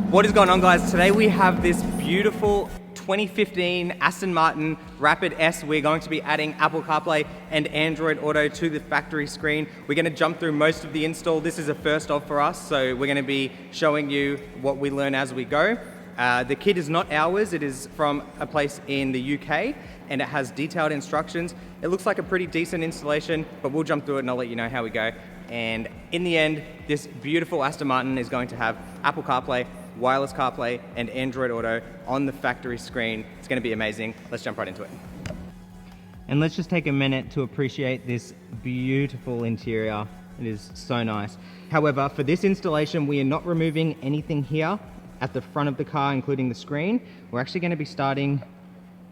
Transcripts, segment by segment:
What is going on, guys? Today we have this beautiful 2015 Aston Martin Rapid S. We're going to be adding Apple CarPlay and Android Auto to the factory screen. We're going to jump through most of the install. This is a first of for us, so we're going to be showing you what we learn as we go. The kit is not ours, it is from a place in the UK, and it has detailed instructions. It looks like a pretty decent installation, but we'll jump through it and I'll let you know how we go. And in the end, this beautiful Aston Martin is going to have Apple CarPlay, wireless CarPlay, and Android Auto on the factory screen. It's going to be amazing. Let's jump right into it. And let's just take a minute to appreciate this beautiful interior. It is so nice. However, for this installation, we are not removing anything here at the front of the car, including the screen. We're actually going to be starting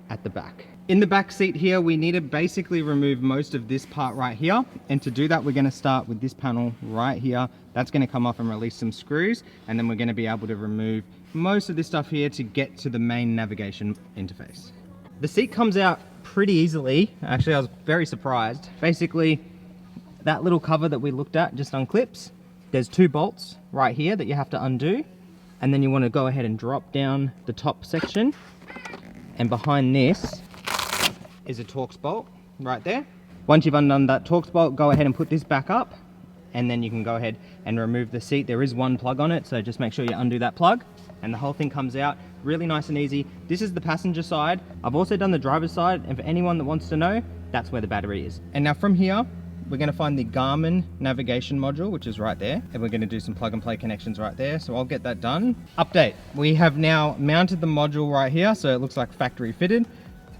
at the back. In the back seat here, we need to basically remove most of this part right here. And to do that, we're going to start with this panel right here. That's going to come off and release some screws. And then we're going to be able to remove most of this stuff here to get to the main navigation interface. The seat comes out pretty easily. Actually, I was very surprised. Basically, that little cover that we looked at just unclips. There's two bolts right here that you have to undo. And then you want to go ahead and drop down the top section. And behind this is a Torx bolt right there. Once you've undone that Torx bolt, go ahead and put this back up, and then you can go ahead and remove the seat. There is one plug on it, so just make sure you undo that plug, and the whole thing comes out really nice and easy. This is the passenger side. I've also done the driver's side, and for anyone that wants to know, that's where the battery is. And now from here, we're going to find the Garmin navigation module, which is right there, and we're going to do some plug and play connections right there, so I'll get that done. Update, we have now mounted the module right here, so it looks like factory fitted.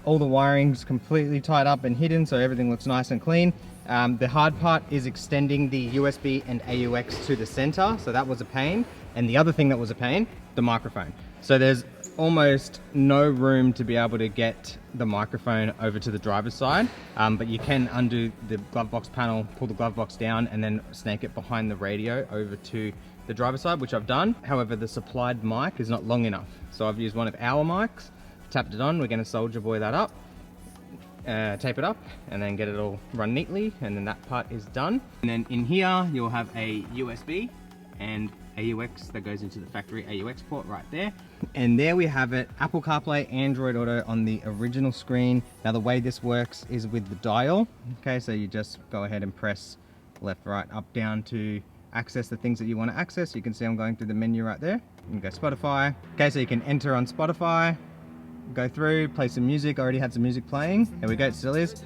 All the wiring's completely tied up and hidden, so everything looks nice and clean. The hard part is extending the USB and AUX to the center, so that was a pain. And the other thing that was a pain, the microphone. So there's almost no room to be able to get the microphone over to the driver's side, but you can undo the glove box panel, pull the glove box down, and then snake it behind the radio over to the driver's side, which I've done. However, the supplied mic is not long enough, so I've used one of our mics, tapped it on. We're going to soldier boy that up, tape it up, and then get it all run neatly, and then that part is done. And then in here you'll have a USB and AUX that goes into the factory AUX port right there. And there we have it, Apple CarPlay, Android Auto on the original screen. Now the way this works is with the dial. Okay, so you just go ahead and press left, right, up, down to access the things that you want to access. You can see I'm going through the menu right there. You can go Spotify. Okay, so you can enter on Spotify, go through, play some music. I already had some music playing. There we go, it still is.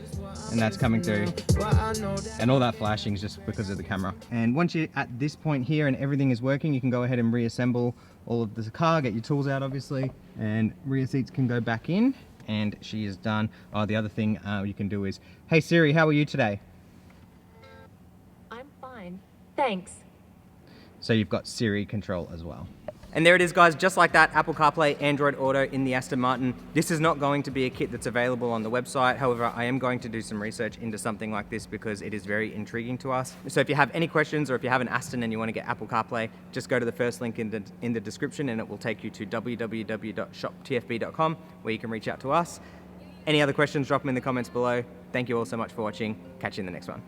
And that's coming through. And all that flashing is just because of the camera. And once you're at this point here and everything is working, you can go ahead and reassemble all of the car, get your tools out obviously, and rear seats can go back in, and she is done. Oh, the other thing you can do is, hey Siri, how are you today? I'm fine, thanks. So you've got Siri control as well. And there it is, guys, just like that, Apple CarPlay, Android Auto in the Aston Martin. This is not going to be a kit that's available on the website. However, I am going to do some research into something like this because it is very intriguing to us. So if you have any questions, or if you have an Aston and you want to get Apple CarPlay, just go to the first link in the description, and it will take you to www.shoptfb.com, where you can reach out to us. Any other questions, drop them in the comments below. Thank you all so much for watching. Catch you in the next one.